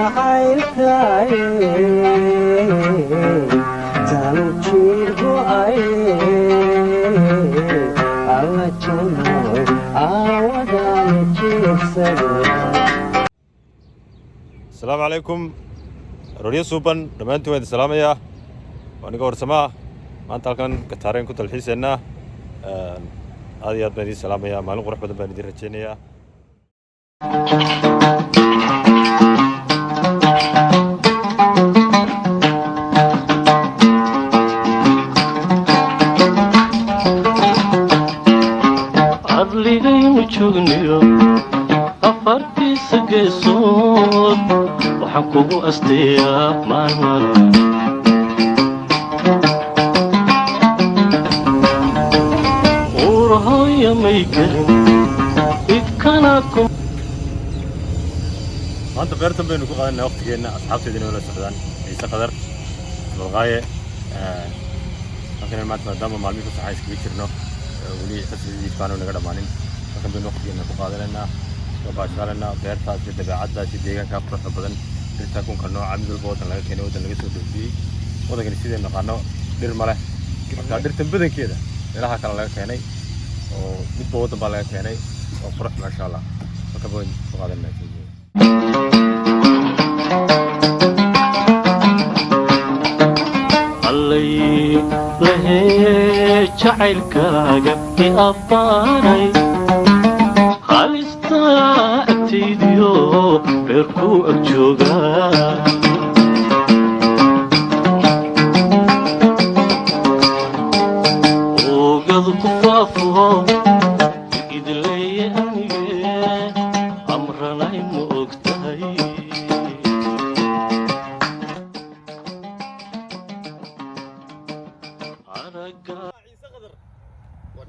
jacaylkay tanu jiirgo'ay alla janoy aawadaan jiibsaday. asalaamu calaykum rooryo suuban dhammaantiin waan idin salaamayaa. waa aniga warsamaa maanta halkan gataareen ku dalxiiseennaa. aad iyo aad baan idin salaamayaa. maalin qurux badan baan idin rajaynayaa. adligaynu joogniyo afartiisa geesood waxaan kugu asteeyaa maalmada uurahooya may gelin idkana maanta beertan baynu ku qaadanaa waqtigeenna. asxaabteedina wala socdaan ciise qadar balqaaye halkan maanta maadaama maalmihi fasaxa iskaga jirno weli xisbigiiskaanu naga dhammaanin halkan baynu waqtigeenna ku qaadanaynaa iska baashaalanaa beertaas iyo dabeecaddaas iyo deegaankaa quruxda badan dhirtaa kunka nooca mid walba waddan laga keenay waddan laga soo dhoofiyey. waddankani sidaynu naqaano dhir ma leh marka dhirtan badankeeda meelaha kale laga keenay oo midba waddan baa laga keenay oo qurux maasha allah. halkan baynu ku qaadanaa allay lahee jacaylkaaga i abbaaray halistaa agtaydiyo beerkuu ag joogaa oogadu ku faafo idleeye anige amranay ma og tahay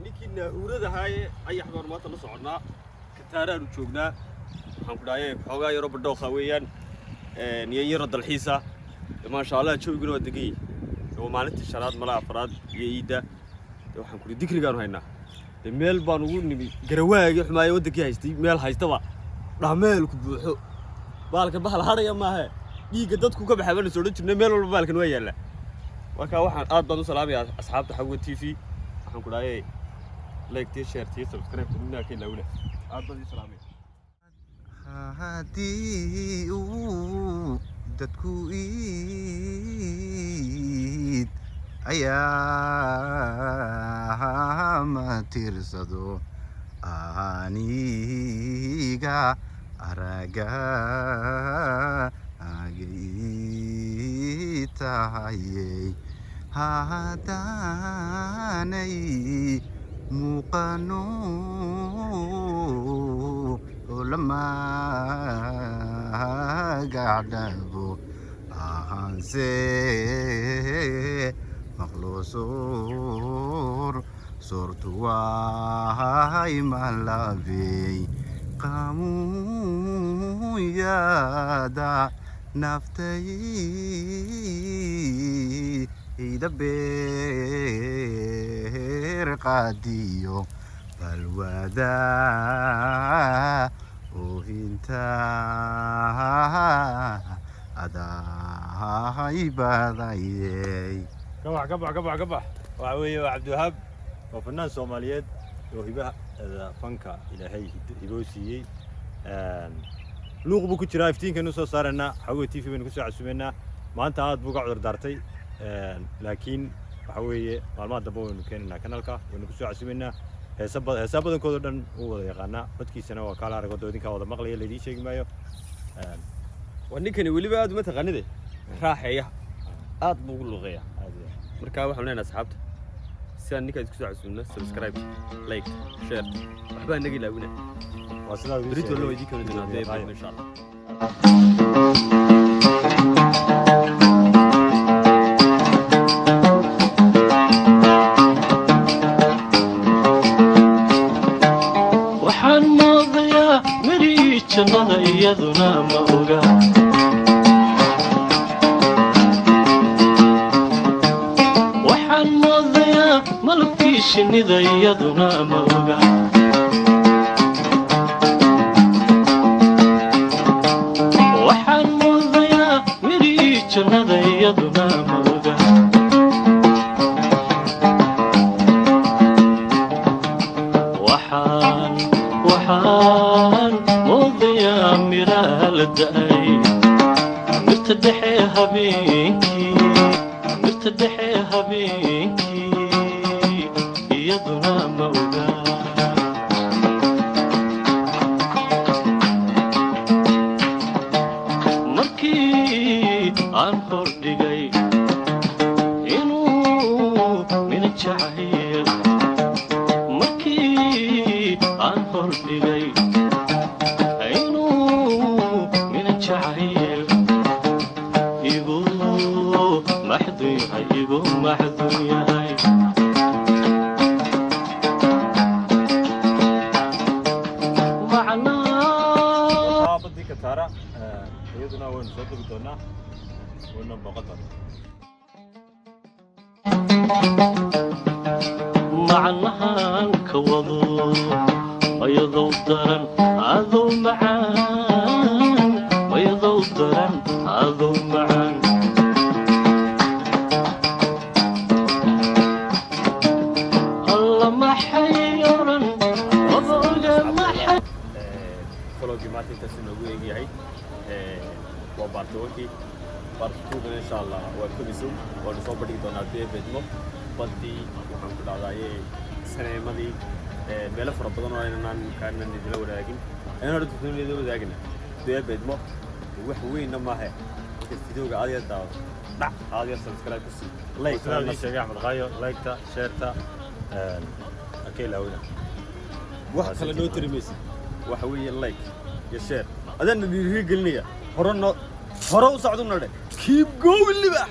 ninkii naahuurada haaye ayax baan maanta la soconnaa. kataaraanu joognaa. waxaan ku dhahaye xoogaa yaro badhooqa weeyaan niyan yaro dalxiisa. maasha allah joogina waa degay. waa maalintii shanaad mala afraad iyo iidda. waxaan ku dikrigaanu haynaa. meel baan ugu nimi garawaagii xumaaye waddankii haystay meel haystaba dhahmeelku buuxo baalka bahal hadhaya maahe dhiigga dadku ka baxay baan soo odhan jirnay. meel walba baalkan waa yaalla. marka waxaan aad baan u salaamayaa asxaabta xagga TV. waxaan ku dhahaye like share subscribe to kila wala aad baan salaamay. haddii uu dadku iid ayaa ma tirsado aniga araga agay tahayey haddaanay muuqano lama gacdhabo ahaanse maqloosor sortuwahay malabey qamuuyada naftay ida beer qaadiyo balwada oohinta adahay badayey. kabax waxa weeye waa cabdiwahaab waa fanaan soomaaliyeed oo hibaha fanka ilaahay hiboo siiyey. luuq buu ku jiraa. iftiinkaynu soo saaraynaa xawga TV baynu kusoo casuumaynaa. maanta aad buu ka cudur daartay laakiin waxa weeye maalmaha dambe waynu keenaynaa kanalka waynu kusoo casuumaynaa. heesaa badankooda dhan uu wada yaqaanaa. codkiisana waa kaala aragooda idinkaa wada maqlaya laydii sheegi maayo. waa ninkani weliba aad uma taqaanide raaxeeya aad buu ugu luuqeeya. marka waxaan leenahay asxaabta si aan ninkaas kusoo casuumno subscribe like share waxbaa naga ilaawina. waa sidaa berito loo idin kala dinaa insha allah. waxaan moodayaa mari jannada iyaduna ma oga waxaan moodayaa malabkii shinnida iyaduna ma oga waxaan jannada iyaduna ma oga waxaan moodayaa miraa la da'ay mirta dhexe habeenkii iyaduna ma oga aan hordhigay inuu mina jacayl markii aan hordhigay inuu mina jacayl igu maxdun yahay macnaa badii kataara iyaduna waynu soo dugi doonaa waynu booqan doonaa macnahan ka wado mayadow daran adow macaan mayadow daran adow macaan alla maxay oran odoga maxay folowgii maanta intaas inoogu eegyahay waa baartoonkii baartoonkana insha allah waa kobisow waanu soo bandhigi doonaa haddii ay beedmo badii waxaan ku dhacdaaye saneemadii meelo fara badan oo aynaan idila wadaagin ayaan hore dadweynaha wadaagina haddii ay beedmo wax weynna maahe marka videoga aad yar daawado dhac aad yar subscribe ku sii like sheegay axmed qaayo like-ta share-ta akay laawina wax kale noo tiri maysid waxa weeye like iyo share adana dhiirigelinaya hore u socdo nadhe keep going libax